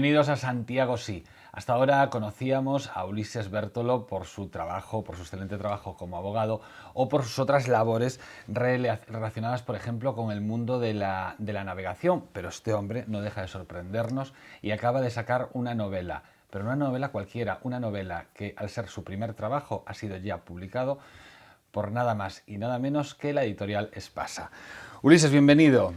Bienvenidos a Santiago Sí. Hasta ahora conocíamos a Ulises Bértolo por su trabajo, por su excelente trabajo como abogado o por sus otras labores relacionadas, por ejemplo, con el mundo de la navegación. Pero este hombre no deja de sorprendernos y acaba de sacar una novela. Pero no una novela cualquiera, una novela que al ser su primer trabajo ha sido ya publicado por nada más y nada menos que la editorial Espasa. Ulises, bienvenido.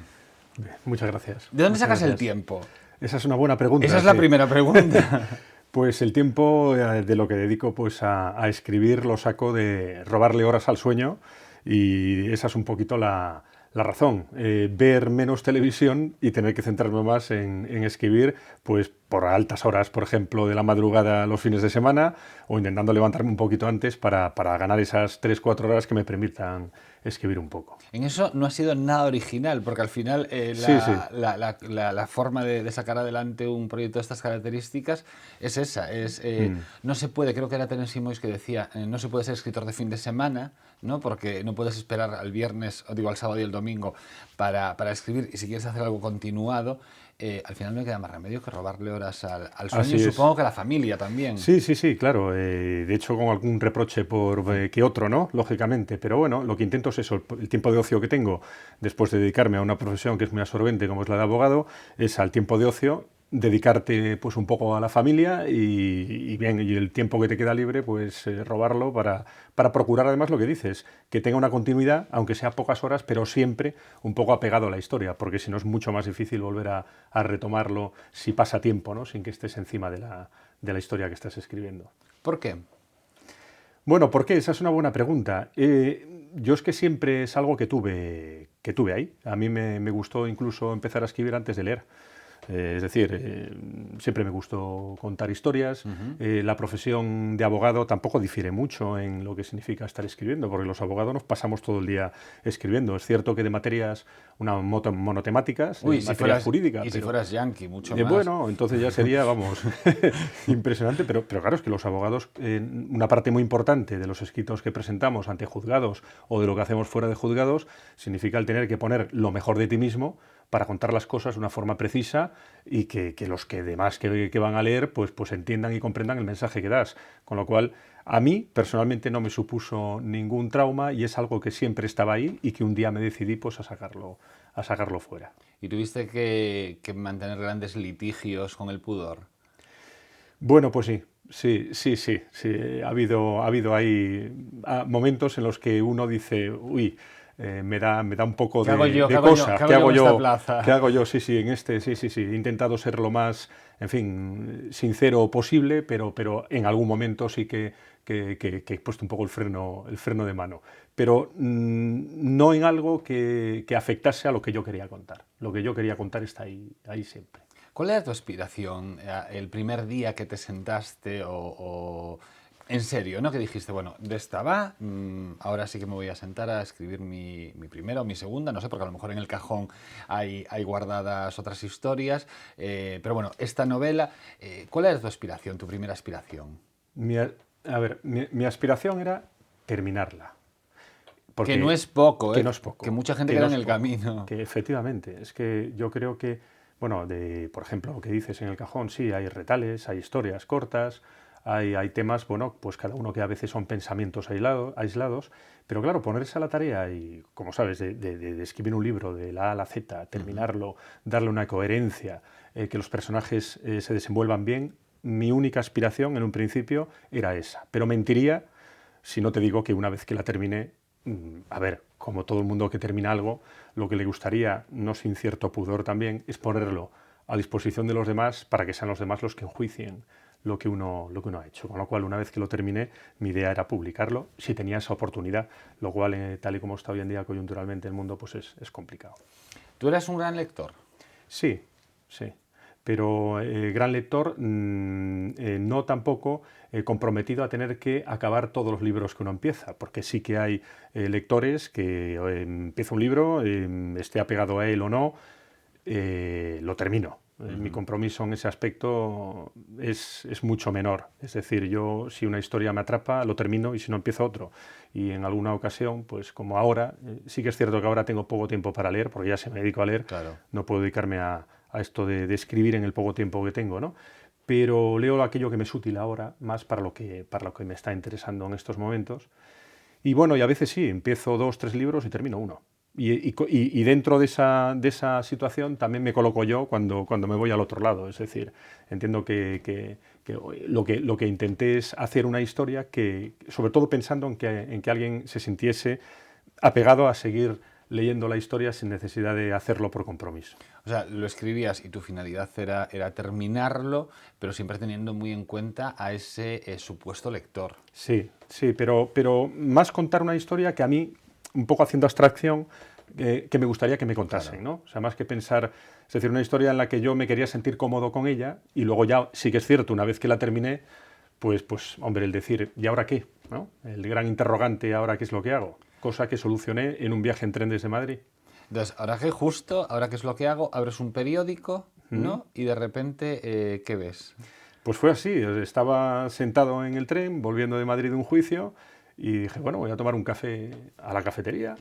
Muchas gracias. ¿De dónde Muchas sacas el gracias. tiempo? Esa es una buena pregunta. Esa es la primera pregunta. Pues el tiempo de lo que dedico pues a escribir lo saco de robarle horas al sueño y esa es un poquito la razón. Ver menos televisión y tener que centrarme más en escribir pues por altas horas, por ejemplo, de la madrugada los fines de semana o intentando levantarme un poquito antes para ganar esas 3-4 horas que me permitan escribir un poco. En eso no ha sido nada original, porque al final la forma de sacar adelante un proyecto de estas características es esa. No se puede, creo que era Tenen Simois que decía, no se puede ser escritor de fin de semana, ¿no? Porque no puedes esperar al viernes, o digo al sábado y el domingo para escribir, y si quieres hacer algo continuado, al final no queda más remedio que robarle horas al sueño y supongo que a la familia también. Sí, claro. De hecho, con algún reproche por que otro, ¿no? Lógicamente. Pero bueno, lo que intento es eso, el tiempo de ocio que tengo después de dedicarme a una profesión que es muy absorbente como es la de abogado, es al tiempo de ocio dedicarte pues un poco a la familia y bien, y el tiempo que te queda libre pues robarlo para procurar además lo que dices, que tenga una continuidad, aunque sea pocas horas, pero siempre un poco apegado a la historia, porque si no es mucho más difícil volver a retomarlo si pasa tiempo, ¿no? Sin que estés encima de la historia que estás escribiendo. ¿Por qué? Bueno, ¿por qué? Esa es una buena pregunta. Yo es que siempre es algo que tuve ahí. A mí me gustó incluso empezar a escribir antes de leer. Es decir, siempre me gustó contar historias. La profesión de abogado tampoco difiere mucho en lo que significa estar escribiendo, porque los abogados nos pasamos todo el día escribiendo. Es cierto que de materias monotemáticas, materias jurídicas. Y si fueras yanqui, mucho más. Bueno, entonces ya sería, vamos, impresionante. Pero claro, es que los abogados, una parte muy importante de los escritos que presentamos ante juzgados o de lo que hacemos fuera de juzgados, significa el tener que poner lo mejor de ti mismo para contar las cosas de una forma precisa y que los que demás que van a leer pues entiendan y comprendan el mensaje que das. Con lo cual, a mí personalmente no me supuso ningún trauma y es algo que siempre estaba ahí y que un día me decidí pues a sacarlo fuera. ¿Y tuviste que mantener grandes litigios con el pudor? Bueno, pues sí. Ha habido ahí momentos en los que uno dice, uy, me da un poco de cosa. ¿Qué hago yo? ¿Qué hago yo? Sí. He intentado ser lo más, en fin, sincero posible, pero en algún momento sí que he puesto un poco el freno de mano. Pero no en algo que afectase a lo que yo quería contar. Lo que yo quería contar está ahí siempre. ¿Cuál era tu aspiración el primer día que te sentaste o en serio, ¿no? Que dijiste, bueno, de esta va, ahora sí que me voy a sentar a escribir mi primera o mi segunda, no sé, porque a lo mejor en el cajón hay guardadas otras historias, pero bueno, esta novela, ¿cuál era tu aspiración, tu primera aspiración? Mi aspiración era terminarla. Que no es poco, que no es poco. Que mucha gente queda en el camino. Que efectivamente, es que yo creo que, bueno, por ejemplo, lo que dices en el cajón, sí, hay retales, hay historias cortas, hay temas, bueno, pues cada uno que a veces son pensamientos aislados, pero claro, ponerse a la tarea y, como sabes, de escribir un libro de la A a la Z, terminarlo, darle una coherencia, que los personajes se desenvuelvan bien, mi única aspiración en un principio era esa, pero mentiría si no te digo que una vez que la terminé, a ver, como todo el mundo que termina algo, lo que le gustaría, no sin cierto pudor también, es ponerlo a disposición de los demás para que sean los demás los que enjuicien lo que uno ha hecho. Con lo cual, una vez que lo terminé, mi idea era publicarlo, si tenía esa oportunidad, lo cual, tal y como está hoy en día coyunturalmente el mundo, pues es complicado. ¿Tú eras un gran lector? Sí. Pero gran lector, no tampoco comprometido a tener que acabar todos los libros que uno empieza, porque sí que hay lectores que empieza un libro, esté apegado a él o no, lo termino. Mi compromiso en ese aspecto es mucho menor. Es decir, yo si una historia me atrapa, lo termino y si no empiezo otro. Y en alguna ocasión, pues como ahora, sí que es cierto que ahora tengo poco tiempo para leer, porque ya se me dedico a leer, claro. No puedo dedicarme a a esto de escribir en el poco tiempo que tengo, ¿no? Pero leo aquello que me es útil ahora, más para lo que me está interesando en estos momentos. Y bueno, y a veces sí, empiezo 2, 3 libros y termino uno. Y dentro de esa situación también me coloco yo cuando me voy al otro lado. Es decir, entiendo que lo que intenté es hacer una historia que, sobre todo pensando en que alguien se sintiese apegado a seguir leyendo la historia sin necesidad de hacerlo por compromiso. O sea, lo escribías y tu finalidad era terminarlo, pero siempre teniendo muy en cuenta a ese supuesto lector. Sí, sí, pero más contar una historia que a mí, un poco haciendo abstracción, que me gustaría que me contasen, Claro. ¿no? O sea, más que pensar, es decir, una historia en la que yo me quería sentir cómodo con ella y luego ya, sí que es cierto, una vez que la terminé, pues hombre, el decir, ¿y ahora qué? ¿No? El gran interrogante, ¿ahora qué es lo que hago? Cosa que solucioné en un viaje en tren desde Madrid. Entonces, ahora qué es lo que hago, abres un periódico, ¿no? Y de repente, ¿qué ves? Pues fue así, estaba sentado en el tren, volviendo de Madrid de un juicio, y dije, bueno, voy a tomar un café a la cafetería,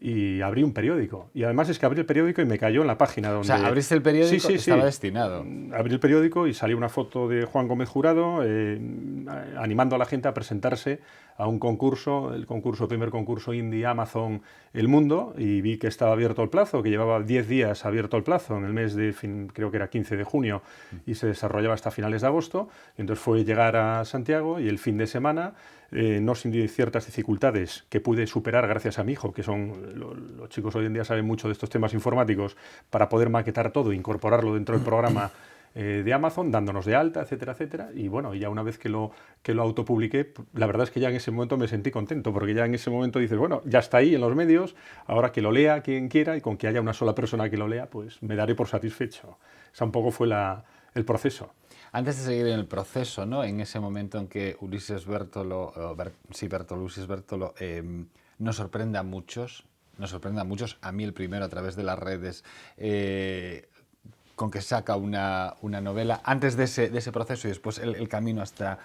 y abrí un periódico. Y además es que abrí el periódico y me cayó en la página donde... O sea, abriste el periódico, Sí, sí, estaba sí. destinado. Abrí el periódico y salió una foto de Juan Gómez Jurado animando a la gente a presentarse a un concurso, primer concurso indie Amazon El Mundo, y vi que estaba abierto el plazo, que llevaba 10 días abierto el plazo en el mes de, creo que era 15 de junio, y se desarrollaba hasta finales de agosto. Y entonces fue llegar a Santiago y el fin de semana, no sin ciertas dificultades que pude superar gracias a mi hijo, que son los chicos hoy en día saben mucho de estos temas informáticos, para poder maquetar todo e incorporarlo dentro del programa de Amazon, dándonos de alta, etcétera, etcétera. Y bueno, ya una vez que lo autopubliqué, la verdad es que ya en ese momento me sentí contento, porque ya en ese momento dices, bueno, ya está ahí en los medios, ahora que lo lea quien quiera y con que haya una sola persona que lo lea, pues me daré por satisfecho. Esa un poco fue el proceso. Antes de seguir en el proceso, ¿no? En ese momento en que Ulises Bertolo, Ulises Bertolo, nos sorprende a muchos, a mí el primero a través de las redes, con que saca una novela, antes de ese proceso y después el camino hasta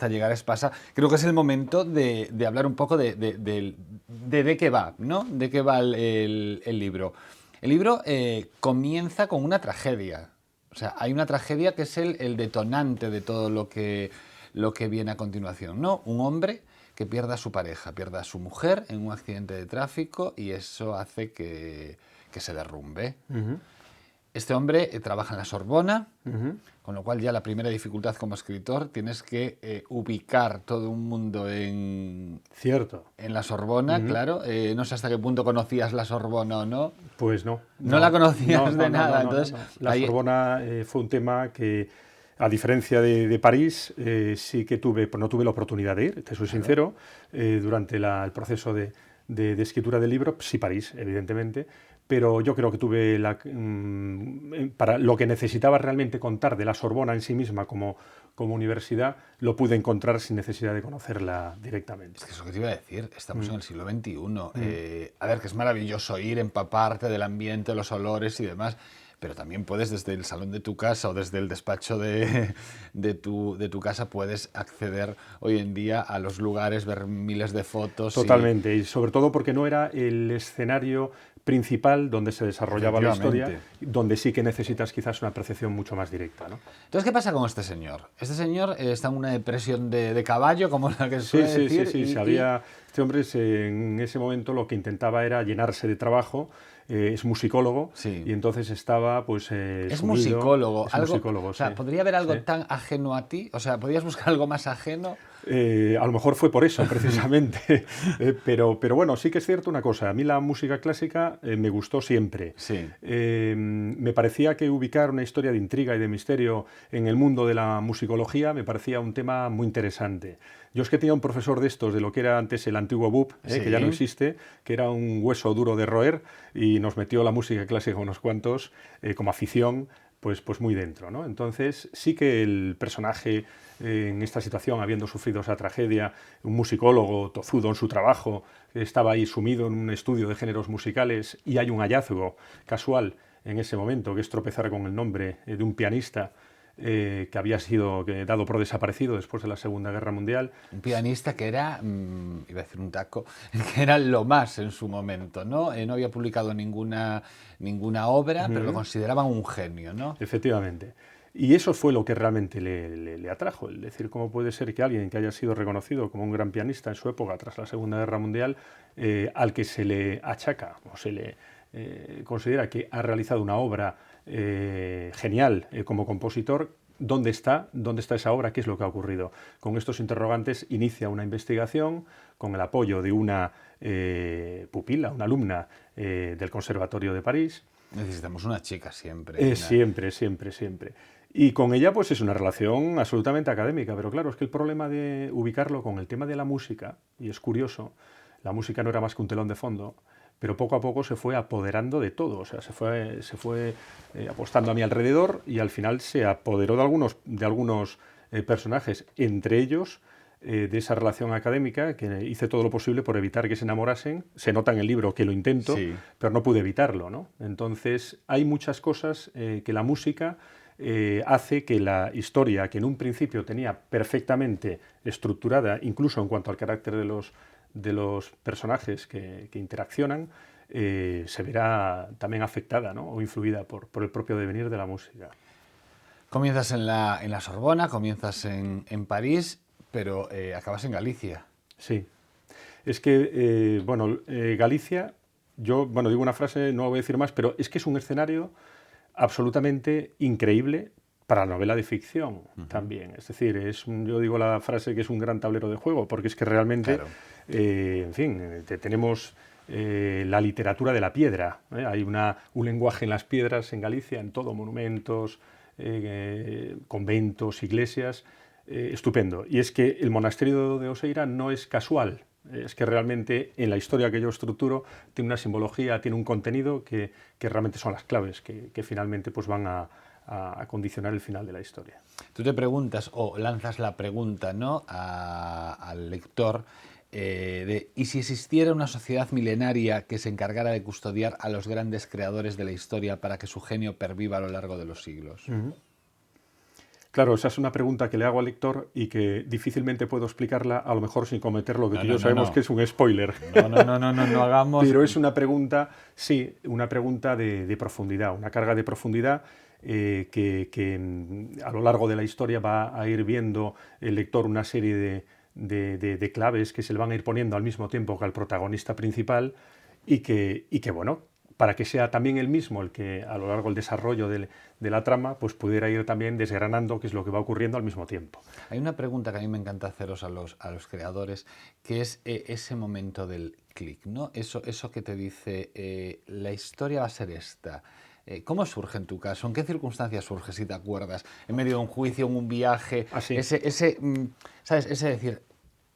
llegar a Espasa, creo que es el momento de hablar un poco de qué va, ¿no? De qué va el libro. El libro comienza con una tragedia. O sea, hay una tragedia que es el detonante de todo lo que viene a continuación, ¿no? Un hombre que pierda a su pareja, pierda a su mujer en un accidente de tráfico y eso hace que se derrumbe. Este hombre trabaja en la Sorbona, con lo cual ya la primera dificultad como escritor, tienes que ubicar todo un mundo en la Sorbona, claro. No sé hasta qué punto conocías la Sorbona o no. Pues no. No la conocías de nada. Entonces, la Sorbona fue un tema que, a diferencia de París, sí que no tuve la oportunidad de ir, te soy sincero, durante el proceso de escritura del libro. Sí, París, evidentemente, pero yo creo que tuve para lo que necesitaba realmente contar de la Sorbona en sí misma como universidad, lo pude encontrar sin necesidad de conocerla directamente. Es que eso que te iba a decir, estamos en el siglo XXI. A ver, que es maravilloso ir, empaparte del ambiente, los olores y demás, pero también puedes desde el salón de tu casa o desde el despacho de tu casa puedes acceder hoy en día a los lugares, ver miles de fotos. Totalmente, y sobre todo porque no era el escenario principal donde se desarrollaba la historia, donde sí que necesitas quizás una percepción mucho más directa, ¿no? Entonces, ¿qué pasa con este señor? Este señor está en una depresión de caballo, como la que suele decir. Sí. Este hombre en ese momento lo que intentaba era llenarse de trabajo. Es musicólogo, y entonces estaba pues es sumido. Musicólogo. Es musicólogo, o sea, ¿podría haber algo tan ajeno a ti? O sea, ¿podrías buscar algo más ajeno? A lo mejor fue por eso, precisamente. Pero bueno, sí que es cierto una cosa. A mí la música clásica me gustó siempre. Sí. Me parecía que ubicar una historia de intriga y de misterio en el mundo de la musicología me parecía un tema muy interesante. Yo es que tenía un profesor de estos, de lo que era antes el antiguo BUP, que ya no existe, que era un hueso duro de roer, y nos metió la música clásica unos cuantos como afición, pues muy dentro, ¿no? Entonces sí que el personaje en esta situación, habiendo sufrido esa tragedia, un musicólogo tozudo en su trabajo, estaba ahí sumido en un estudio de géneros musicales y hay un hallazgo casual en ese momento, que es tropezar con el nombre de un pianista que había sido dado por desaparecido después de la Segunda Guerra Mundial. Un pianista que era, iba a decir un taco, que era lo más en su momento, ¿no? No había publicado ninguna obra, pero lo consideraban un genio, ¿no? Efectivamente. Y eso fue lo que realmente le atrajo, es decir, cómo puede ser que alguien que haya sido reconocido como un gran pianista en su época tras la Segunda Guerra Mundial, al que se le achaca o se le considera que ha realizado una obra genial como compositor, ¿dónde está esa obra? ¿Qué es lo que ha ocurrido? Con estos interrogantes inicia una investigación con el apoyo de una pupila, una alumna del Conservatorio de París. Necesitamos una chica siempre. Siempre, siempre, siempre. Y con ella pues es una relación absolutamente académica, pero claro, es que el problema de ubicarlo con el tema de la música, y es curioso, la música no era más que un telón de fondo, pero poco a poco se fue apoderando de todo, o sea, se fue apostando a mi alrededor y al final se apoderó de algunos personajes, entre ellos de esa relación académica, que hice todo lo posible por evitar que se enamorasen. Se nota en el libro que lo intento, Sí. pero no pude evitarlo, ¿no? Entonces hay muchas cosas que la música hace que la historia, que en un principio tenía perfectamente estructurada, incluso en cuanto al carácter de los personajes que interaccionan, se verá también afectada, ¿no? O influida por el propio devenir de la música. Comienzas en la Sorbona, comienzas en París, pero acabas en Galicia. Sí. Es que, Galicia, yo, digo una frase, no voy a decir más, pero es que es un escenario absolutamente increíble para la novela de ficción también. Es decir, yo digo la frase que es un gran tablero de juego, porque es que realmente, Claro. en fin, tenemos la literatura de la piedra. Hay un lenguaje en las piedras en Galicia, en todo, monumentos, conventos, iglesias, estupendo. Y es que el monasterio de Oseira no es casual. Es que realmente en la historia que yo estructuro tiene una simbología, tiene un contenido que realmente son las claves que finalmente pues van a condicionar el final de la historia. Tú te preguntas o lanzas la pregunta, ¿no?, al lector ¿y si existiera una sociedad milenaria que se encargara de custodiar a los grandes creadores de la historia para que su genio perviva a lo largo de los siglos? Claro, esa es una pregunta que le hago al lector y que difícilmente puedo explicarla, a lo mejor sin cometer lo que tú y yo sabemos que es un spoiler. No hagamos... Pero es una pregunta, sí, una pregunta de profundidad, una carga de profundidad que a lo largo de la historia va a ir viendo el lector una serie de claves que se le van a ir poniendo al mismo tiempo que al protagonista principal y que bueno, para que sea también él mismo el que a lo largo del desarrollo de la trama pues pudiera ir también desgranando qué es lo que va ocurriendo al mismo tiempo. Hay una pregunta que a mí me encanta haceros a los creadores, que es ese momento del clic, ¿no? Eso que te dice, la historia va a ser esta. ¿Cómo surge en tu caso? ¿En qué circunstancias surge, si te acuerdas? ¿En medio de un juicio, en un viaje? Así. ¿Sabes? Ese decir,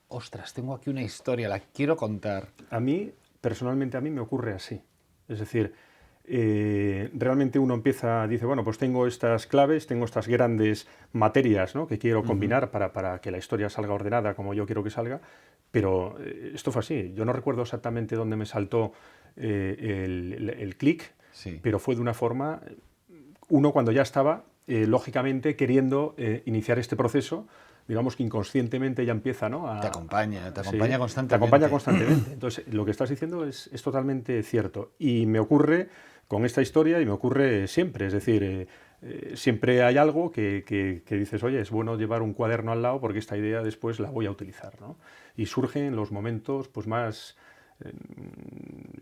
ostras, tengo aquí una historia, la quiero contar. A mí, personalmente, a mí me ocurre así. Es decir, realmente uno dice, bueno, pues tengo estas claves, tengo estas grandes materias, ¿no?, que quiero combinar para que la historia salga ordenada como yo quiero que salga, pero esto fue así. Yo no recuerdo exactamente dónde me saltó el clic, Sí. pero fue de una forma, uno cuando ya estaba, lógicamente, queriendo iniciar este proceso, digamos que inconscientemente ya empieza, ¿no?, Te acompaña sí, constantemente. Te acompaña constantemente. Entonces, lo que estás diciendo es totalmente cierto. Y me ocurre con esta historia y me ocurre siempre. Es decir, siempre hay algo que dices, oye, es bueno llevar un cuaderno al lado porque esta idea después la voy a utilizar, ¿no? Y surge en los momentos pues, más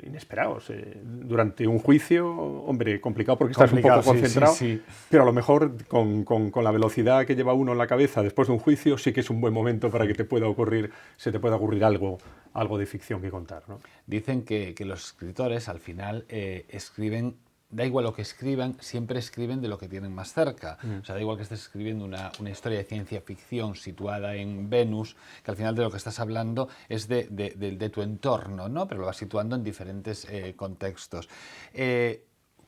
inesperados. Durante un juicio, hombre, complicado porque estás un poco concentrado, sí. Pero a lo mejor con la velocidad que lleva uno en la cabeza después de un juicio sí que es un buen momento para que se te pueda ocurrir algo de ficción que contar, ¿no? Dicen que los escritores al final escriben, da igual lo que escriban, siempre escriben de lo que tienen más cerca. O sea, da igual que estés escribiendo una historia de ciencia ficción situada en Venus, que al final de lo que estás hablando es de tu entorno, ¿no? Pero lo vas situando en diferentes contextos.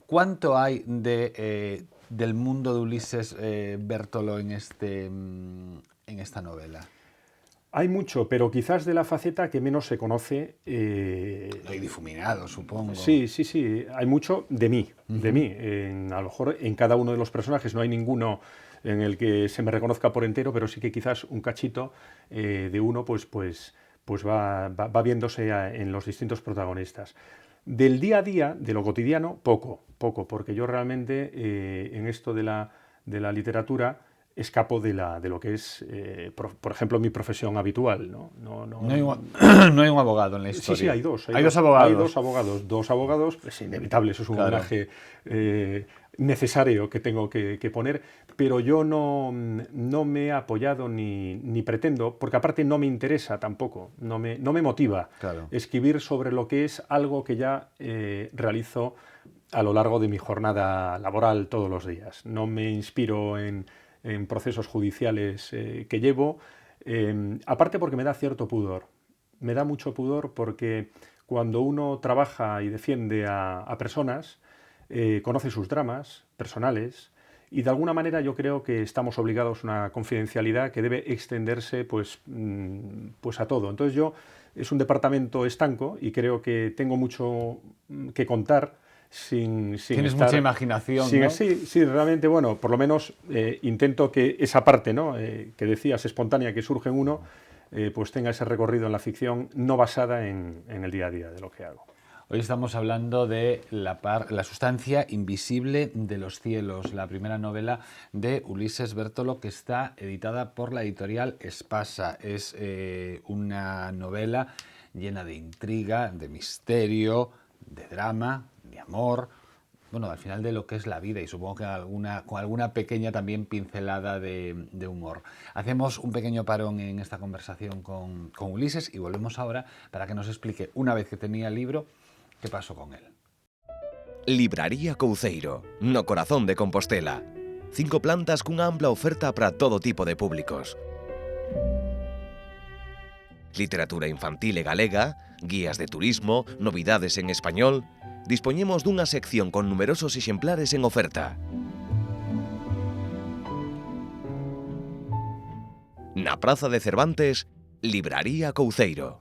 ¿Cuánto hay del mundo de Ulises Bertolo en esta novela? Hay mucho, pero quizás de la faceta que menos se conoce. Lo he difuminado, supongo. Sí, sí, sí. Hay mucho de mí, de mí. A lo mejor en cada uno de los personajes no hay ninguno en el que se me reconozca por entero, pero sí que quizás un cachito de uno, pues va viéndose en los distintos protagonistas. Del día a día, de lo cotidiano, poco, porque yo realmente en esto de la literatura escapo de lo que es, por ejemplo, mi profesión habitual. No hay un abogado en la historia. Sí, hay dos. Hay dos abogados. Hay dos abogados. Es inevitable, eso es un homenaje necesario que tengo que poner, pero yo no me he apoyado ni pretendo, porque aparte no me interesa tampoco, no me motiva escribir sobre lo que es algo que ya realizo a lo largo de mi jornada laboral todos los días. No me inspiro en procesos judiciales que llevo, aparte porque me da cierto pudor. Me da mucho pudor porque cuando uno trabaja y defiende a personas, conoce sus dramas personales y de alguna manera yo creo que estamos obligados a una confidencialidad que debe extenderse pues a todo. Entonces es un departamento estanco y creo que tengo mucho que contar. Tienes mucha imaginación, ¿no? Sí, realmente, bueno, por lo menos intento que esa parte, ¿no? Que decías, espontánea, que surge en uno, pues tenga ese recorrido en la ficción no basada en el día a día de lo que hago. Hoy estamos hablando de La sustancia invisible de los cielos, la primera novela de Ulises Bertolo, que está editada por la editorial Espasa. Es una novela llena de intriga, de misterio, de drama, de amor, bueno, al final de lo que es la vida y supongo que con alguna pequeña también pincelada de humor. Hacemos un pequeño parón en esta conversación con Ulises y volvemos ahora para que nos explique, una vez que tenía el libro, qué pasó con él. Libraría Couceiro, no corazón de Compostela. 5 plantas cunha ampla oferta para todo tipo de públicos. Literatura infantil e galega, guías de turismo, novidades en español. Dispoñemos dunha sección con numerosos exemplares en oferta. Na Praza de Cervantes, Libraría Couceiro.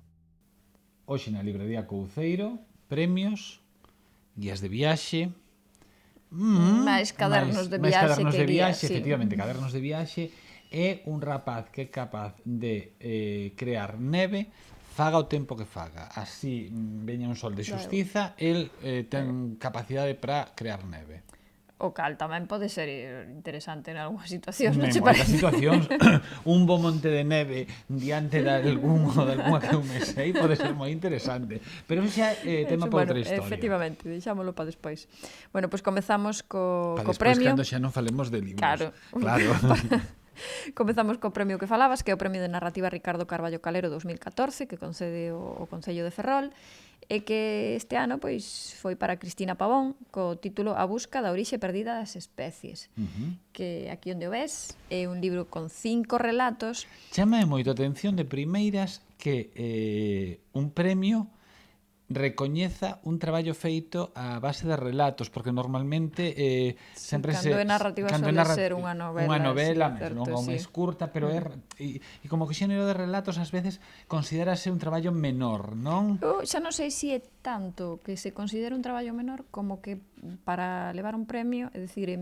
Hoxe na Libraría Couceiro, premios, guías de viaxe, máis cadernos de viaxe, efectivamente, cadernos de viaxe, e un rapaz que é capaz de crear neve, faga o tempo que faga. Así veña un sol de xustiza, el ten capacidade para crear neve. O cal tamén pode ser interesante en algunha situación, non En che moitas parece? situacións, un bo monte de neve diante de algunha que eu me sei pode ser moi interesante. Pero xa é tema para outra historia. Efectivamente, deixámoslo para despois. Bueno, pois comezamos co despois, premio. cando xa non falemos de libros. Claro. Comezamos co premio que falabas, que é o Premio de Narrativa Ricardo Carballo Calero 2014, que concede o Concello de Ferrol, e que este ano pois foi para Cristina Pavón co título A busca da orixe perdida das especies, que aquí onde o ves é un libro con 5 relatos. Chama moito a atención de primeiras que un premio recoñeza un traballo feito a base de relatos, porque normalmente sempre cando é narrativa sole ser unha novela, mesmo, non máis curta, pero e como que o xénero de relatos ás veces considérase un traballo menor, non? Eu xa non sei se é tanto que se considera un traballo menor como que para levar un premio, é dicir,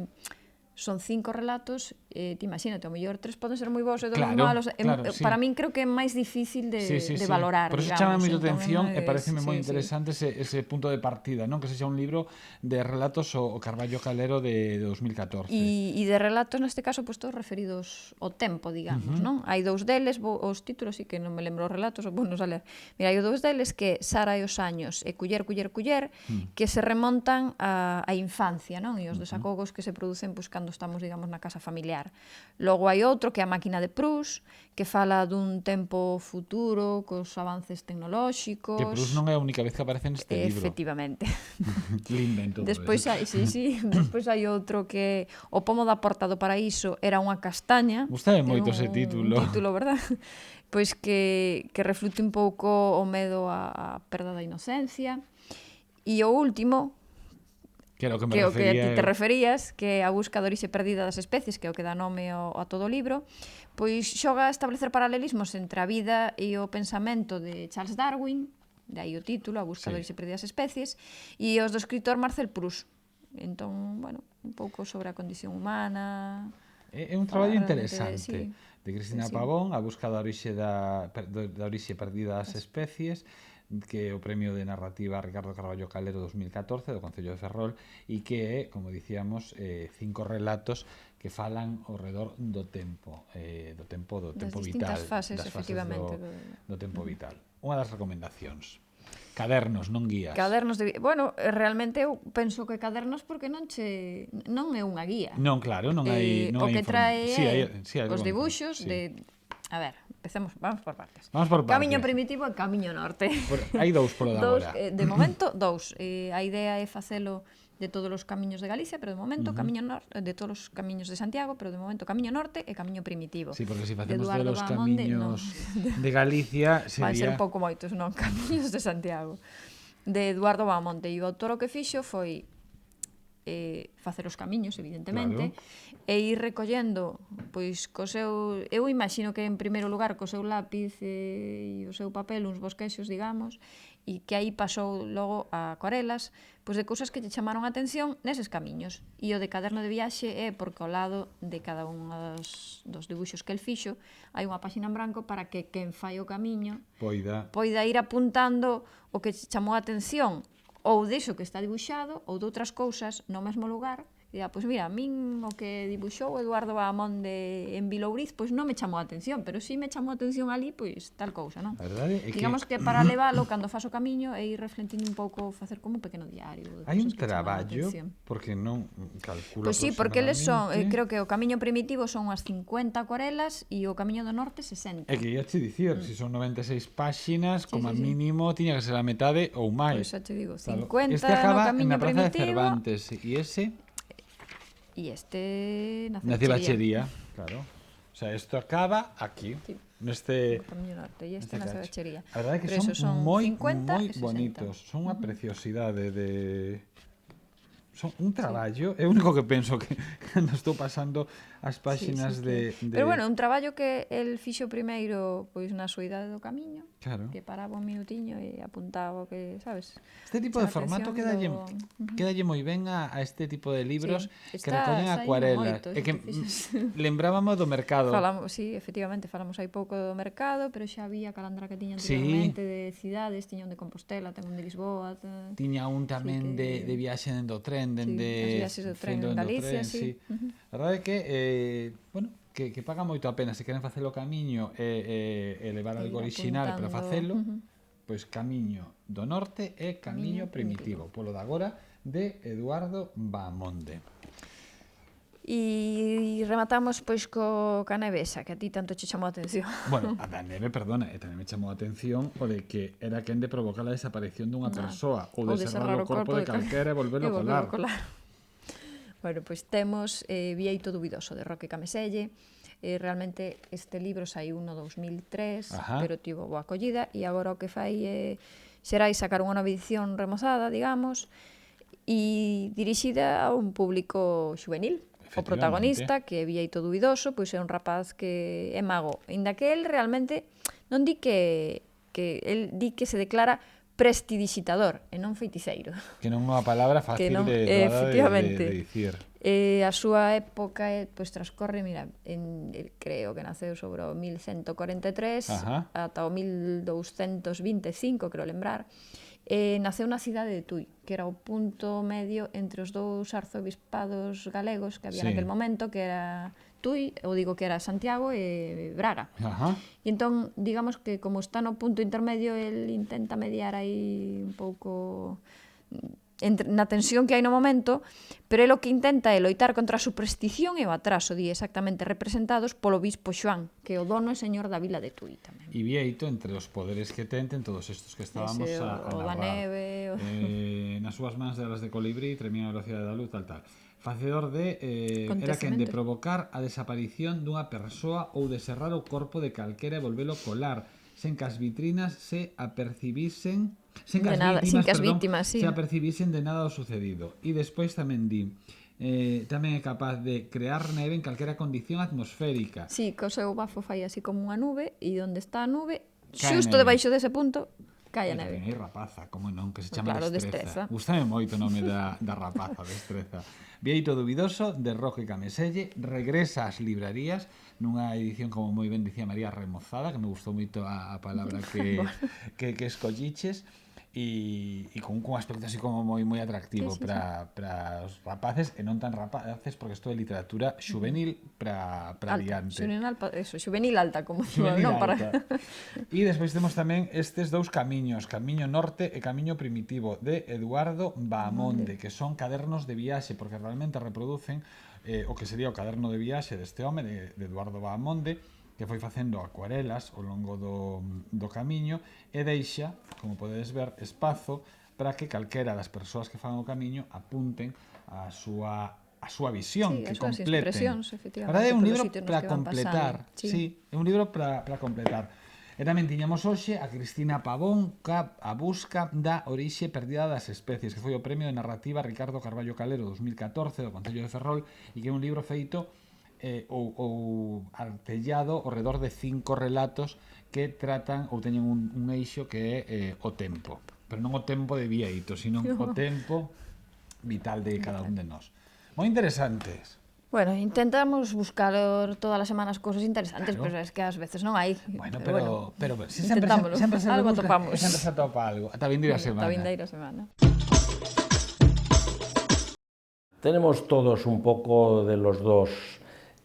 son 5 relatos, te imagínate, ao mellor 3 poden ser moi bons e 2 moi malos. Sí. Para min creo que é máis difícil de valorar. Por eso chama moito atención e pareceme moi interesante ese punto de partida, non? Que sexa un libro de relatos o Carballo Calero de 2014. E de relatos, neste caso, pues, todos referidos ao tempo, digamos, non? Hai 2 deles, os títulos, e que non me lembro os relatos, bueno, a ler. Mira, hai 2 deles que Sara e os años e Culler, que se remontan á infancia, non? E os desacogos que se producen pues, cando estamos, digamos, na casa familiar. Logo hai outro que é A máquina de Proust, que fala dun tempo futuro, cos avances tecnolóxicos. Que Proust non é a única vez que aparece neste libro. Efectivamente. Linda en todo. Despois despois hai outro que O pomo da porta do paraíso era unha castaña. Gustame moito ese título. Un título, verdad? Pois que reflute un pouco o medo á perda da inocencia. E o último, Que era o que me que é o que a refería ti te eu. referías, que é a busca da orixe perdida das especies, que é o que dá nome a todo o libro, pois xoga a establecer paralelismos entre a vida e o pensamento de Charles Darwin, de aí o título, a busca da orixe perdida das especies, e os do escritor Marcel Proust. Entón, bueno, un pouco sobre a condición humana. É un traballo Falar realmente interesante de Cristina sí. Pavón, a busca da orixe da orixe perdida das especies, que é o Premio de Narrativa Ricardo Carballo Calero 2014 do Concello de Ferrol, e que é, como dicíamos, 5 relatos que falan ao redor do tempo Das vital, distintas fases, das fases efectivamente, do tempo vital. Unha das recomendacións. Cadernos, non guías. Cadernos de... Bueno, realmente eu penso que cadernos porque non é unha guía. Non, claro, non hai O que trae Sí, hai os algo dibuxos sí. de... A ver, vamos por partes. Vamos por partes. Camiño primitivo e camiño norte. Hai dous polo de agora. De momento, dous. A idea é facelo de todos os camiños de Galicia, pero de momento camiño de todos os camiños de Santiago, pero de momento camiño norte e camiño primitivo. Sí, porque se De facemos Eduardo de los Bahamonde, camiños de Galicia Vai ser sería... un pouco moitos, non? Camiños de Santiago. De Eduardo Bahamonde. E o autor o que fixo foi facer os camiños, evidentemente, e ir recollendo, pois, co seu... Eu imagino que, en primeiro lugar, co seu lápiz e o seu papel, uns bosquexos, digamos, e que aí pasou logo a acuarelas, pois de cousas que lle chamaron a atención neses camiños. E o de caderno de viaxe é porque ao lado de cada un dos dibuxos que el fixo hai unha páxina en branco para que quen fai o camiño poida ir apuntando o que chamou a atención ou diso que está dibuixado ou de outras cousas no mesmo lugar. E pois mira, a min o que dibuixou Eduardo Bahamonde en Vilouriz pois non me chamou a atención, pero si me chamou a atención ali, pois tal cousa, non? A verdade é Digamos que para levalo cando fas o camiño e ir refletindo un pouco, facer como un pequeno diario. Hai un traballo, porque non calculo pois sí, porque eles son, aproximadamente. creo que o camiño primitivo son unhas 50 acuarelas e o camiño do norte 60. É que ia che dicir, se son 96 páxinas, como a sí. mínimo tiña que ser a metade ou máis. Pois xa te digo, Claro. 50 Este acaba no camiño na Praza de primitivo Cervantes e ese e este na Cebachería, claro. O sea, isto acaba aquí, Sí. neste no camiño norte e este na cacho. Cebachería. A verdade é que Pero eso son moi 50 moi e 60. bonitos, son unha preciosidade de son un traballo, é o único que penso que cando estou pasando as páxinas de Pero bueno, un traballo que el fixo primeiro pois na súa idade do camiño, Claro. que paraba un minutiño e apuntaba o que, sabes? Este tipo de Chama formato atención quedalle moi ben a este tipo de libros Sí, que está recollen saindo acuarelas. moito, É se que te fixas. lembrábamos do mercado. Sí, efectivamente, falamos hai pouco do mercado, pero xa había calandra que tiña Sí. anteriormente de cidades, tiña un de Compostela, ten un de Lisboa, Tiña un tamén que- de viaxe dentro do tren, Sí, dende as viaxes do tren en dentro do Galicia, tren, sí. A verdade é que bueno, que paga moito a pena se queren facelo camiño e levar E ir algo orixinal para apuntando. facelo, pois Camiño do Norte e Camiño Primitivo, polo de agora de Eduardo Bahamonde. E rematamos pois co Canevesa, que a ti tanto che chamou a atención. Bueno, a da neve, perdona, e tamén me chamou a atención o de que era quen de provocar a desaparición dunha persoa ou de cerrar o corpo de calquera e volverlo a colar. Bueno, pois temos Vieito dubidoso de Roque Cameselle. Realmente este libro saiu no 2003, Ajá. pero tivo boa acollida e agora o que fai será sacar unha nova edición remozada, digamos, e dirixida a un público juvenil. O protagonista, que é Vieito dubidoso, pois é un rapaz que é mago, inda que el realmente non di que el di que se declara prestidigitador e non feiticeiro. Que non é unha palabra fácil non, de dicir. A súa época pois transcorre, mira, creo que naceu sobre o 1143 Ajá. ata o 1225, creo lembrar. Naceu na cidade de Tui, que era o punto medio entre os dous arzobispados galegos que había Sí. naquel momento, que era Tui, ou digo que era Santiago e Braga. Ajá. E entón, digamos que como está no punto intermedio, el intenta mediar aí un pouco na tensión que hai no momento, pero ele o que intenta é loitar contra a superstición e o atraso, di exactamente, representados polo bispo Xoán, que é o dono e señor da vila de Tui tamén. E Vieito, entre os poderes que ten todos estos que estábamos Ese, a o da narrar. neve, Nas súas mans de alas de colibrí, tremía a velocidade da luz, tal. Facedor de... era quen de Acontecemento. provocar a desaparición dunha persoa ou de cerrar o corpo de calquera e volvelo colar, sen que as vitrinas se apercibisen sen que De nada, sin que as víctimas, sí. se apercibisen de nada do sucedido. E despois tamén di, tamén é capaz de crear neve en calquera condición atmosférica. Sí, co seu bafo fai así como unha nube e onde está a nube, Cae xusto neve. debaixo dese punto, cae a E tamén neve. hai rapaza, como non, que se chama Claro, destreza. destreza. Gústame moito o nome da rapaza, destreza. Vieito dubidoso, de Roque Cameselle, regresa ás librarías nunha edición, como moi ben dicía María, remozada, que me gustou moito a palabra que escolliches, e con un aspecto así como moi atractivo Sí. para os rapaces, e non tan rapaces, porque isto é literatura juvenil para adiante. Juvenil alta, como Juvenil non para... alta. E despois temos tamén estes dous camiños, Camiño Norte e Camiño Primitivo, de Eduardo Baamonde, que son cadernos de viaxe, porque realmente reproducen o que sería o caderno de viaxe deste home, de Eduardo Baamonde, que foi facendo acuarelas ao longo do camiño e deixa, como podedes ver, espazo para que calquera das persoas que fan o camiño apunten a súa visión, Sí, que as súas completen. impresións, efectivamente, Ahora é un polos libro sitios nos para que van completar, pasando. Sí. sí, é un libro para completar. E tamén tiñamos hoxe a Cristina Pavón a busca da orixe perdida das especies, que foi o premio de narrativa Ricardo Carballo Calero 2014 do Concello de Ferrol, e que é un libro feito ou artellado ao redor de 5 relatos que tratan ou teñen un eixo que é o tempo, pero non o tempo de Vieito, sino o tempo vital de cada un de nós. Moi interesantes. Bueno, intentamos buscar todas as semanas cousas interesantes, Claro. pero es que ás veces non hai. Bueno, pero si intentámoslo. sempre se Algo busca, atopamos. sempre se atopa algo. Ata vindeira semana. Está vindeira semana. Tenemos todos un poco de los dos.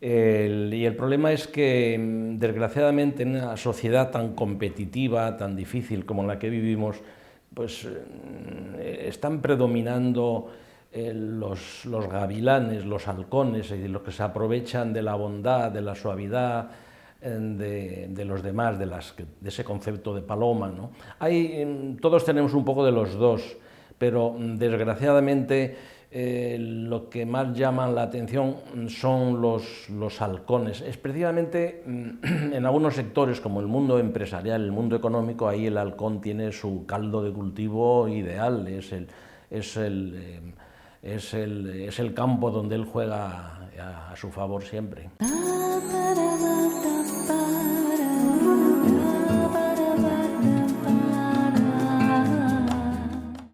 Y el problema es que, desgraciadamente, en una sociedad tan competitiva, tan difícil como la que vivimos, pues están predominando los gavilanes, los halcones, es decir, los que se aprovechan de la bondad, de la suavidad de los demás, de ese concepto de paloma, ¿no? Todos tenemos un poco de los dos, pero desgraciadamente lo que más llama la atención son los halcones. Especialmente en algunos sectores como el mundo empresarial, el mundo económico, ahí el halcón tiene su caldo de cultivo ideal, es el campo donde él juega a su favor siempre.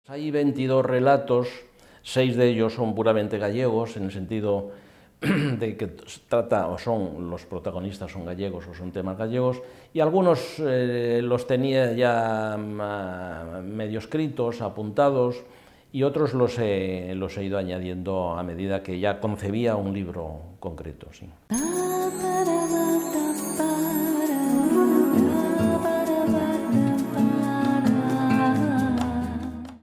Hay 22 relatos, 6 de ellos son puramente gallegos, en el sentido de que los protagonistas son gallegos o son temas gallegos, y algunos los tenía ya medio escritos, apuntados, y otros los he ido añadiendo a medida que ya concebía un libro concreto. Sí.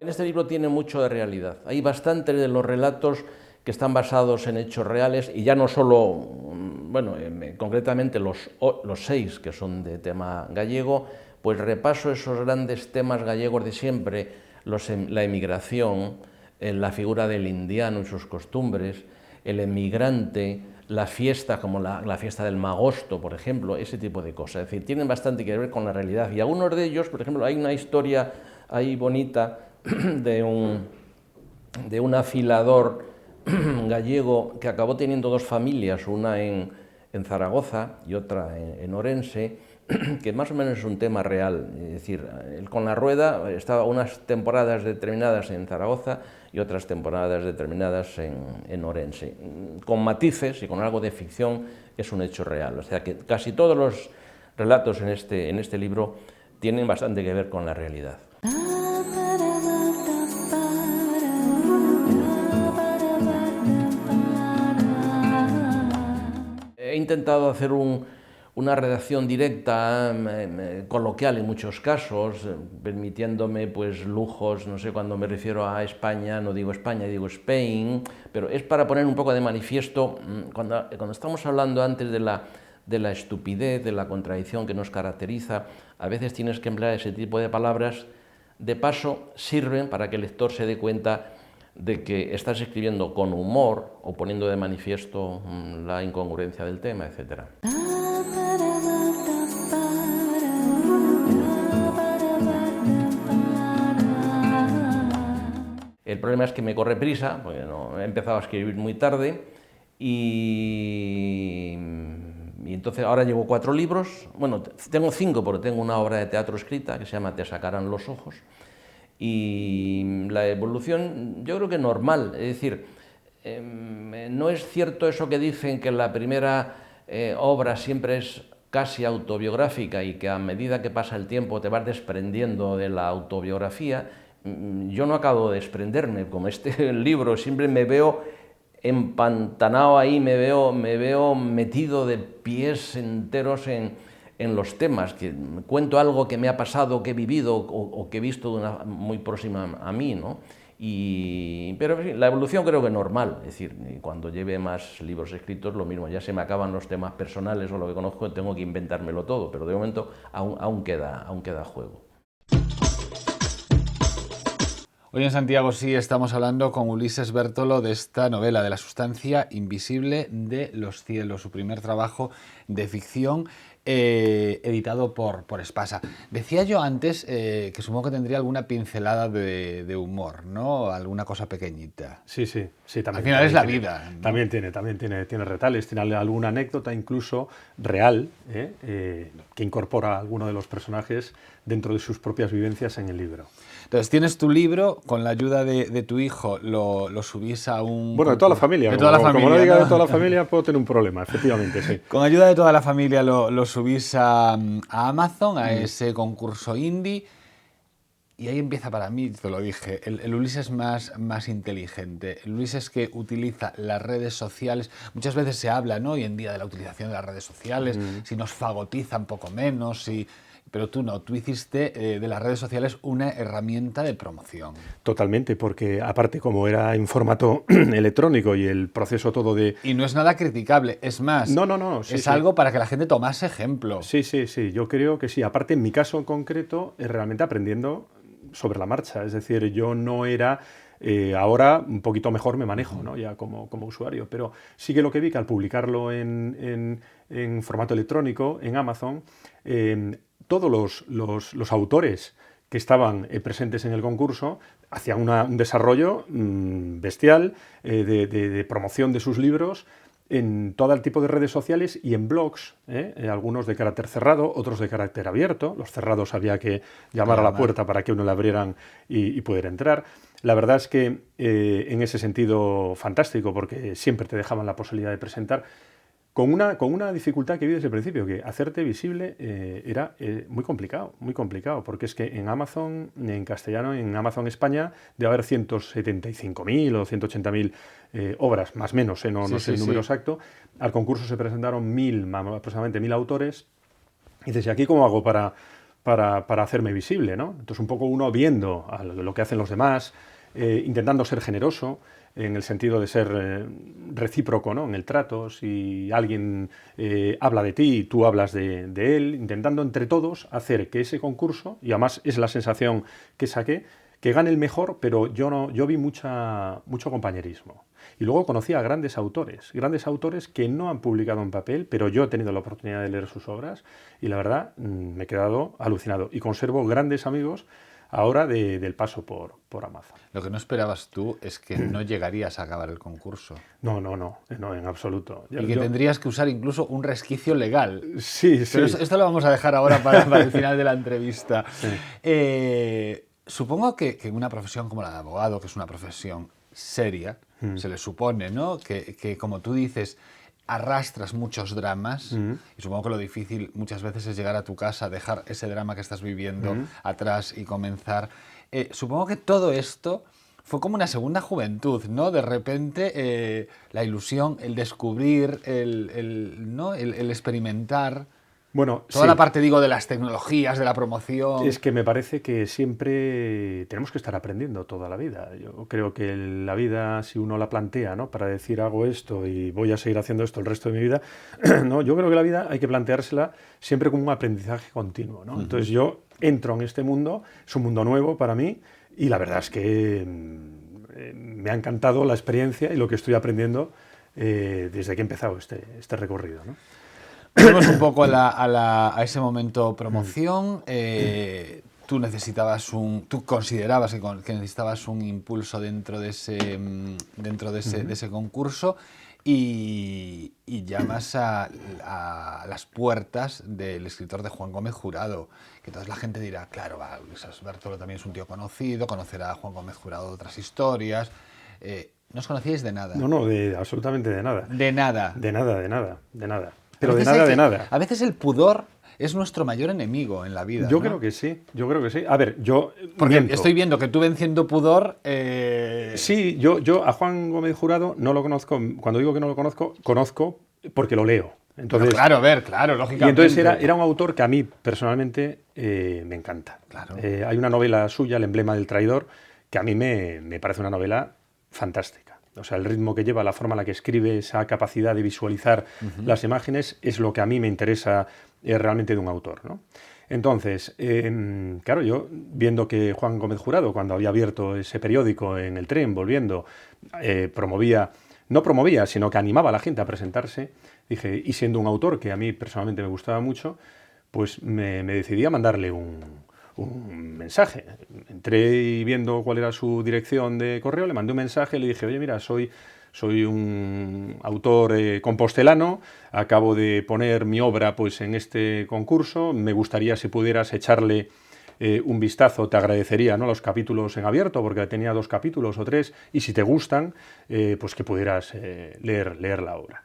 Este libro tiene mucho de realidad. Hay bastante de los relatos que están basados en hechos reales, y ya no solo, bueno, concretamente los 6 que son de tema gallego, pues repaso esos grandes temas gallegos de siempre, la emigración, la figura del indiano y sus costumbres, el emigrante, la fiesta como la fiesta del magosto, por ejemplo, ese tipo de cosas. Es decir, tienen bastante que ver con la realidad. Y algunos de ellos, por ejemplo, hay una historia ahí bonita de un afilador gallego que acabó teniendo 2 familias, una en Zaragoza y otra en Orense, que más o menos es un tema real. Es decir, él con la rueda estaba unas temporadas determinadas en Zaragoza y otras temporadas determinadas en Orense. Con matices y con algo de ficción, es un hecho real. O sea que casi todos los relatos en este libro tienen bastante que ver con la realidad. He intentado hacer una redacción directa, coloquial en muchos casos, permitiéndome pues lujos, no sé, cuando me refiero a España, no digo España, digo Spain, pero es para poner un poco de manifiesto, cuando estamos hablando antes de la estupidez, de la contradicción que nos caracteriza, a veces tienes que emplear ese tipo de palabras, de paso sirven para que el lector se dé cuenta de que estás escribiendo con humor o poniendo de manifiesto la incongruencia del tema, etc. El problema es que me corre prisa, porque no, he empezado a escribir muy tarde y entonces ahora llevo 4 libros, bueno, tengo 5 porque tengo una obra de teatro escrita que se llama Te sacarán los ojos, y la evolución yo creo que normal, es decir, no es cierto eso que dicen que la primera obra siempre es casi autobiográfica y que a medida que pasa el tiempo te vas desprendiendo de la autobiografía. Yo no acabo de desprenderme con este libro, siempre me veo empantanado ahí, me veo metido de pies enteros en los temas, que cuento algo que me ha pasado, que he vivido o que he visto de una muy próxima a mí, ¿no? Pero en fin, la evolución creo que normal, es decir, cuando lleve más libros escritos lo mismo, ya se me acaban los temas personales o lo que conozco, tengo que inventármelo todo, pero de momento aún queda juego. Hoy en Santiago sí estamos hablando con Ulises Bértolo de esta novela, de La sustancia invisible de los cielos, su primer trabajo de ficción editado por Espasa. Decía yo antes que supongo que tendría alguna pincelada de humor, ¿no? Alguna cosa pequeñita. Sí, también. Al final es la vida, ¿no? También tiene retales, tiene alguna anécdota incluso real, que incorpora a alguno de los personajes dentro de sus propias vivencias en el libro. Entonces tienes tu libro, con la ayuda de tu hijo lo subís a un... Bueno, de toda la familia. Como no diga de toda la familia, puedo tener un problema, efectivamente, sí. Con ayuda de toda la familia lo subís a Amazon, a ese concurso indie, y ahí empieza para mí, te lo dije, el Ulises más inteligente, el Ulises que utiliza las redes sociales. Muchas veces se habla, ¿no?, hoy en día de la utilización de las redes sociales, si nos fagotizan poco menos, pero tú no, tú hiciste de las redes sociales una herramienta de promoción. Totalmente, porque aparte como era en formato electrónico y el proceso todo de... Y no es nada criticable, es más, No, sí, es algo para que la gente tomase ejemplo. Sí, yo creo que sí. Aparte, en mi caso en concreto, es realmente aprendiendo sobre la marcha. Es decir, yo no era... ahora un poquito mejor me manejo, ¿no?, ya como usuario, pero sí que lo que vi que al publicarlo en formato electrónico, en Amazon, todos los autores que estaban presentes en el concurso hacían un desarrollo bestial de promoción de sus libros en todo el tipo de redes sociales y en blogs, algunos de carácter cerrado, otros de carácter abierto. Los cerrados había que llamar a la puerta para que uno le abrieran y pudiera entrar. La verdad es que en ese sentido fantástico, porque siempre te dejaban la posibilidad de presentar, con una dificultad que vi desde el principio, que hacerte visible era muy complicado, porque es que en Amazon, en castellano, en Amazon España, debe haber 175.000 o 180.000 obras, más o menos, no sé el número exacto. Al concurso se presentaron aproximadamente 1.000 autores, y dices, ¿y aquí cómo hago para hacerme visible, ¿no? Entonces, un poco uno viendo a lo que hacen los demás, intentando ser generoso, en el sentido de ser recíproco, ¿no?, en el trato. Si alguien habla de ti y tú hablas de él, intentando entre todos hacer que ese concurso, y además es la sensación que saqué, que gane el mejor, pero yo vi mucho compañerismo. Y luego conocí a grandes autores que no han publicado en papel, pero yo he tenido la oportunidad de leer sus obras y la verdad me he quedado alucinado. Y conservo grandes amigos ahora del paso por Amazon. Lo que no esperabas tú es que no llegarías a acabar el concurso. No, en absoluto. Y que tendrías que usar incluso un resquicio legal. Sí. Pero esto lo vamos a dejar ahora para el final de la entrevista. Sí. Supongo que en una profesión como la de abogado, que es una profesión seria, se le supone, ¿no?, que como tú dices, arrastras muchos dramas, y supongo que lo difícil muchas veces es llegar a tu casa, dejar ese drama que estás viviendo atrás y comenzar. Supongo que todo esto fue como una segunda juventud, ¿no? De repente la ilusión, el descubrir, el experimentar. Bueno, toda la parte, digo, de las tecnologías, de la promoción. Es que me parece que siempre tenemos que estar aprendiendo toda la vida. Yo creo que la vida, si uno la plantea, ¿no?, para decir hago esto y voy a seguir haciendo esto el resto de mi vida, ¿no? Yo creo que la vida hay que planteársela siempre como un aprendizaje continuo, ¿no? Entonces yo entro en este mundo, es un mundo nuevo para mí y la verdad es que me ha encantado la experiencia y lo que estoy aprendiendo desde que he empezado este recorrido, ¿no? Vamos un poco a ese momento promoción. tú considerabas que necesitabas un impulso dentro de ese concurso y llamas a las puertas del escritor de Juan Gómez Jurado, que entonces la gente dirá, claro, Ulises Bértolo también es un tío conocido, conocerá a Juan Gómez Jurado de otras historias. ¿No os conocíais de nada? No, absolutamente de nada. De nada. De nada. Pero de nada. A veces el pudor es nuestro mayor enemigo en la vida. Yo ¿no? creo que sí. A ver, porque miento. estoy viendo que tú venciendo pudor... Sí, yo a Juan Gómez Jurado no lo conozco. Cuando digo que no lo conozco porque lo leo. Entonces, claro, lógicamente. Y entonces era un autor que a mí personalmente me encanta. Claro. Hay una novela suya, El emblema del traidor, que a mí me parece una novela fantástica. O sea, el ritmo que lleva, la forma en la que escribe, esa capacidad de visualizar las imágenes, es lo que a mí me interesa realmente de un autor, ¿no? Entonces, claro, yo viendo que Juan Gómez Jurado, cuando había abierto ese periódico en el tren, volviendo, no promovía, sino que animaba a la gente a presentarse, dije, y siendo un autor que a mí personalmente me gustaba mucho, pues me decidí a mandarle un mensaje. Entré y viendo cuál era su dirección de correo, le mandé un mensaje y le dije, oye, mira, soy un autor compostelano, acabo de poner mi obra pues, en este concurso, me gustaría si pudieras echarle un vistazo, te agradecería, ¿no?, los capítulos en abierto, porque tenía 2 capítulos o 3, y si te gustan, pues que pudieras leer la obra.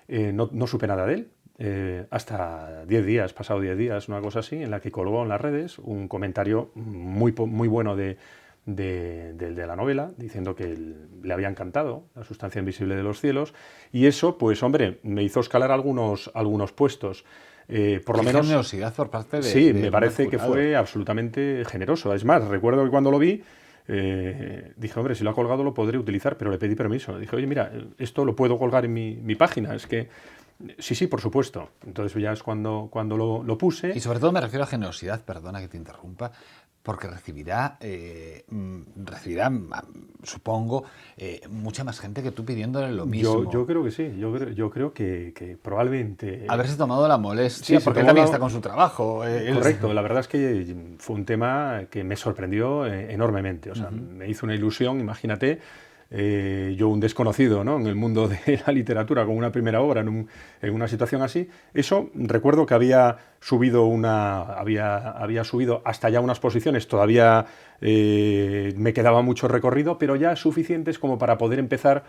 No supe nada de él, hasta 10 días, pasado 10 días, una cosa así, en la que colgó en las redes un comentario muy bueno de la novela, diciendo que le había encantado La sustancia invisible de los cielos, y eso, pues hombre, me hizo escalar algunos puestos. Por lo menos generosidad por parte de... Sí, me parece que fue absolutamente generoso. Es más, recuerdo que cuando lo vi, dije, hombre, si lo ha colgado lo podré utilizar, pero le pedí permiso. Dije, oye, mira, esto lo puedo colgar en mi página, es que... Sí, por supuesto. Entonces ya es cuando lo puse. Y sobre todo me refiero a generosidad, perdona que te interrumpa, porque recibirá, supongo, mucha más gente que tú pidiéndole lo mismo. Yo creo que sí, yo creo que probablemente... Haberse tomado la molestia, Sí, porque él también está con su trabajo. Correcto, la verdad es que fue un tema que me sorprendió enormemente. O sea, me hizo una ilusión, imagínate, yo un desconocido, ¿no?, en el mundo de la literatura con una primera obra en una situación así. Eso recuerdo que había subido hasta ya unas posiciones, todavía me quedaba mucho recorrido, pero ya suficientes como para poder empezar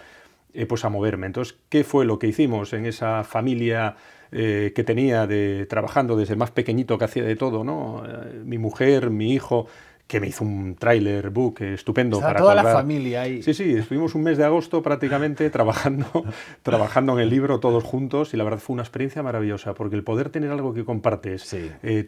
pues a moverme. Entonces, ¿qué fue lo que hicimos en esa familia que tenía trabajando desde el más pequeñito, que hacía de todo, ¿no? Mi mujer, mi hijo, que me hizo un trailer book estupendo. Está para toda colgar. La familia ahí. Sí, estuvimos un mes de agosto prácticamente trabajando en el libro todos juntos, y la verdad fue una experiencia maravillosa, porque el poder tener algo que compartes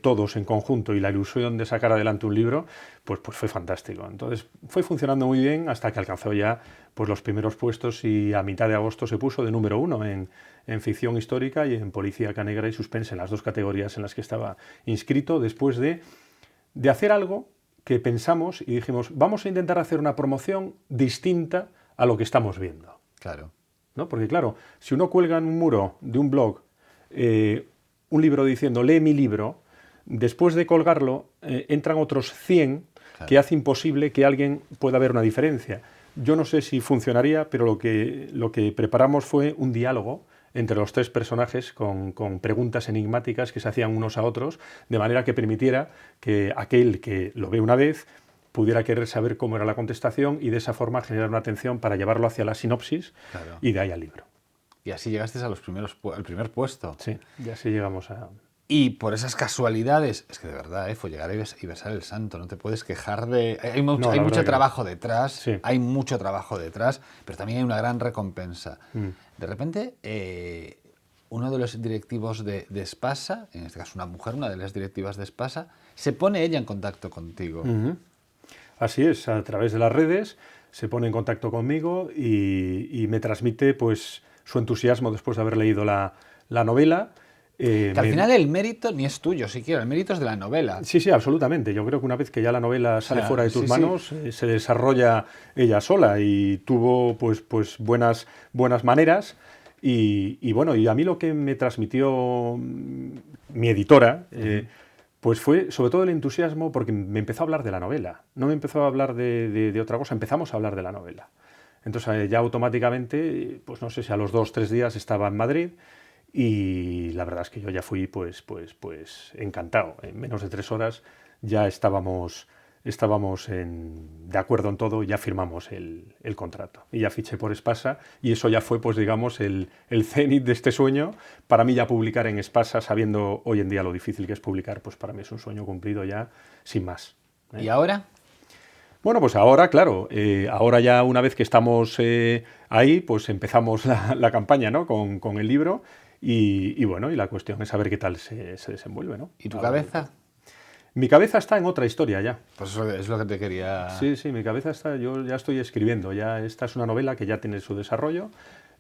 todos en conjunto y la ilusión de sacar adelante un libro, pues fue fantástico. Entonces fue funcionando muy bien hasta que alcanzó ya pues, los primeros puestos, y a mitad de agosto se puso de número 1 en ficción histórica y en policíaca negra y suspense, en las 2 categorías en las que estaba inscrito, después de hacer algo que pensamos y dijimos, vamos a intentar hacer una promoción distinta a lo que estamos viendo. Claro. ¿No? Porque claro, si uno cuelga en un muro de un blog un libro diciendo, lee mi libro, después de colgarlo entran otros 100 que hace imposible que alguien pueda ver una diferencia. Yo no sé si funcionaría, pero lo que preparamos fue un diálogo entre los 3 personajes con preguntas enigmáticas que se hacían unos a otros, de manera que permitiera que aquel que lo ve una vez pudiera querer saber cómo era la contestación, y de esa forma generar una atención para llevarlo hacia la sinopsis y de ahí al libro. Y así llegaste al primer puesto. Sí, y así llegamos a... Y por esas casualidades, es que de verdad, fue llegar y besar el santo, no te puedes quejar de... Hay mucho trabajo detrás, sí. Hay mucho trabajo detrás, pero también hay una gran recompensa. De repente, uno de los directivos de Espasa, en este caso una mujer, una de las directivas de Espasa, se pone ella en contacto contigo. Así es, a través de las redes se pone en contacto conmigo y me transmite pues, su entusiasmo después de haber leído la novela. Que al final el mérito ni es tuyo siquiera, el mérito es de la novela. Sí, absolutamente. Yo creo que una vez que ya la novela sale fuera de tus manos, se desarrolla ella sola, y tuvo pues buenas maneras. Y bueno, y a mí lo que me transmitió mi editora, Pues fue sobre todo el entusiasmo porque me empezó a hablar de la novela. No me empezó a hablar de otra cosa, empezamos a hablar de la novela. Entonces ya automáticamente, pues no sé si a los 2 o 3 días estaba en Madrid y la verdad es que yo ya fui pues encantado. En menos de 3 horas ya estábamos de acuerdo en todo, ya firmamos el contrato y ya fiché por Espasa y eso ya fue, pues digamos, el cenit de este sueño. Para mí ya publicar en Espasa, sabiendo hoy en día lo difícil que es publicar, pues para mí es un sueño cumplido ya, sin más. ¿Y ahora? Bueno, pues ahora, claro, ahora ya una vez que estamos ahí, pues empezamos la campaña, ¿no? con el libro y bueno, y la cuestión es saber qué tal se desenvuelve, ¿no? ¿Y tu cabeza? Mi cabeza está en otra historia ya. Pues eso es lo que te quería... Sí, mi cabeza está, yo ya estoy escribiendo, ya esta es una novela que ya tiene su desarrollo,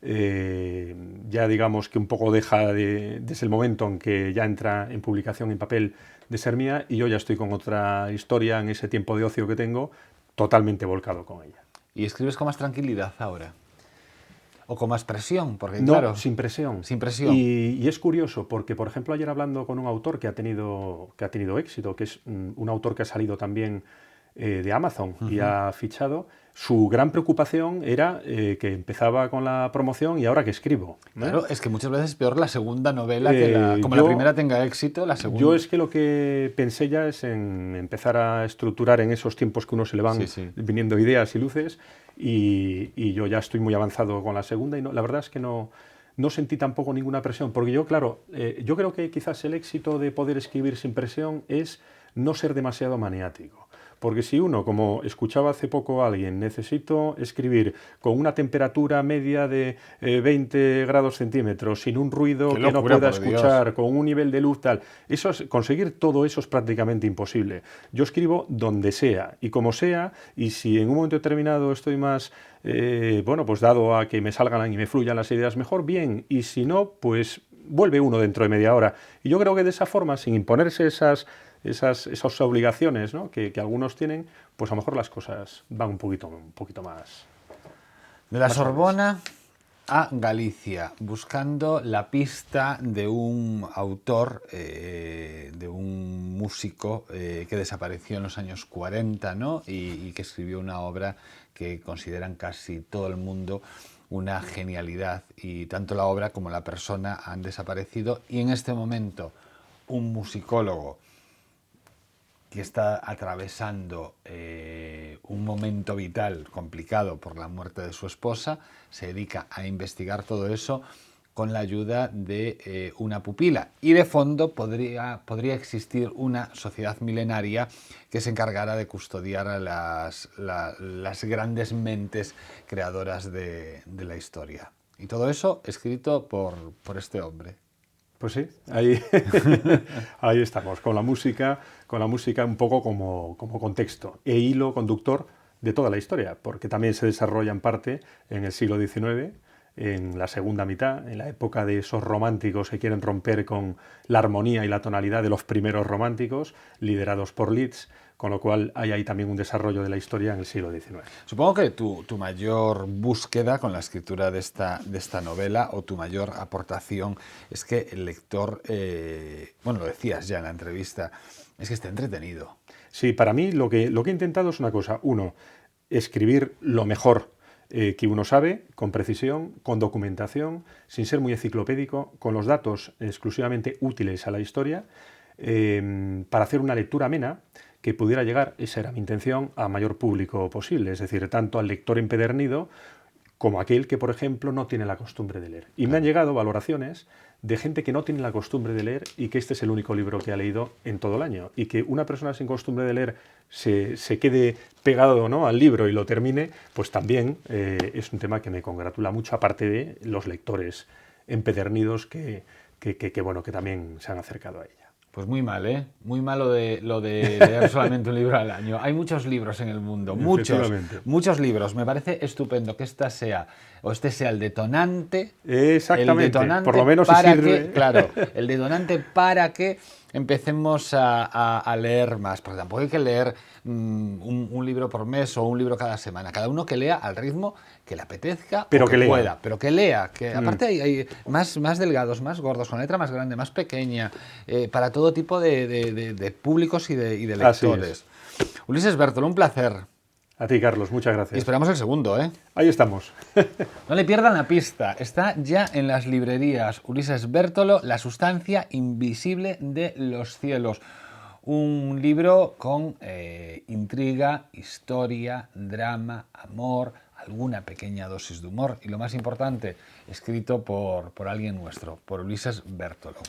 ya digamos que un poco deja desde el momento en que ya entra en publicación en papel de ser mía y yo ya estoy con otra historia en ese tiempo de ocio que tengo, totalmente volcado con ella. ¿Y escribes con más tranquilidad ahora? ¿O con más presión? Porque, No, claro, sin presión. Sin presión. Y es curioso porque, por ejemplo, ayer hablando con un autor que ha tenido éxito, que es un autor que ha salido también de Amazon y ha fichado, su gran preocupación era que empezaba con la promoción y ahora que escribo. Claro, es que muchas veces es peor la segunda novela que la primera tenga éxito, la segunda... Yo es que lo que pensé ya es en empezar a estructurar en esos tiempos que uno se le van viniendo ideas y luces y yo ya estoy muy avanzado con la segunda y la verdad es que no sentí tampoco ninguna presión, porque yo, claro, yo creo que quizás el éxito de poder escribir sin presión es no ser demasiado maniático. Porque si uno, como escuchaba hace poco a alguien, necesito escribir con una temperatura media de 20 grados centímetros, sin un ruido que no pueda escuchar, con un nivel de luz tal, conseguir todo eso es prácticamente imposible. Yo escribo donde sea y como sea, y si en un momento determinado estoy más, pues dado a que me salgan y me fluyan las ideas mejor, bien, y si no, pues vuelve uno dentro de media hora. Y yo creo que de esa forma, sin imponerse esas obligaciones, ¿no? que algunos tienen, pues a lo mejor las cosas van un poquito más... De la Sorbona a Galicia, buscando la pista de un autor, de un músico que desapareció en los años 40, ¿no? y que escribió una obra que consideran casi todo el mundo una genialidad, y tanto la obra como la persona han desaparecido, y en este momento un musicólogo que está atravesando un momento vital complicado por la muerte de su esposa, se dedica a investigar todo eso con la ayuda de una pupila. Y de fondo podría existir una sociedad milenaria que se encargara de custodiar a las grandes mentes creadoras de la historia. Y todo eso escrito por este hombre. Pues sí, ahí estamos, con la música un poco como contexto e hilo conductor de toda la historia, porque también se desarrolla en parte en el siglo XIX, en la segunda mitad, en la época de esos románticos que quieren romper con la armonía y la tonalidad de los primeros románticos, liderados por Liszt, con lo cual hay ahí también un desarrollo de la historia en el siglo XIX. Supongo que tu mayor búsqueda con la escritura de esta novela, o tu mayor aportación, es que el lector, lo decías ya en la entrevista, es que esté entretenido. Sí, para mí lo que he intentado es una cosa. Uno, escribir lo mejor que uno sabe, con precisión, con documentación, sin ser muy enciclopédico, con los datos exclusivamente útiles a la historia, para hacer una lectura amena que pudiera llegar, esa era mi intención, a mayor público posible, es decir, tanto al lector empedernido como aquel que, por ejemplo, no tiene la costumbre de leer. Y me han llegado valoraciones de gente que no tiene la costumbre de leer y que este es el único libro que ha leído en todo el año. Y que una persona sin costumbre de leer se quede pegado, ¿no?, al libro y lo termine, pues también es un tema que me congratula mucho, aparte de los lectores empedernidos que también se han acercado a ella. Pues muy mal, ¿eh? Muy mal lo de leer solamente un libro al año. Hay muchos libros en el mundo, muchos libros. Me parece estupendo que este sea el detonante. Exactamente, El detonante por lo menos para sirve. el detonante para que empecemos a leer más, porque tampoco hay que leer un libro por mes o un libro cada semana. Cada uno que lea al ritmo que le apetezca, pero o que lea. pueda, pero que lea. Que aparte hay más delgados, más gordos, con letra más grande, más pequeña, para todo tipo de públicos y de lectores. Ulises Bértolo, un placer. A ti, Carlos, muchas Y gracias. esperamos el segundo, ¿eh? Ahí estamos. No le pierdan la pista, está ya en las librerías. Ulises Bértolo, La sustancia invisible de los cielos. Un libro con intriga, historia, drama, amor, alguna pequeña dosis de humor y lo más importante, escrito por alguien nuestro, por Ulises Bértolo.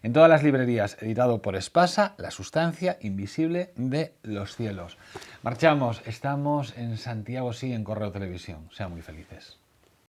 En todas las librerías, editado por Espasa, La sustancia invisible de los cielos. Marchamos, estamos en Santiago Sí, en Correo Televisión. Sean muy felices.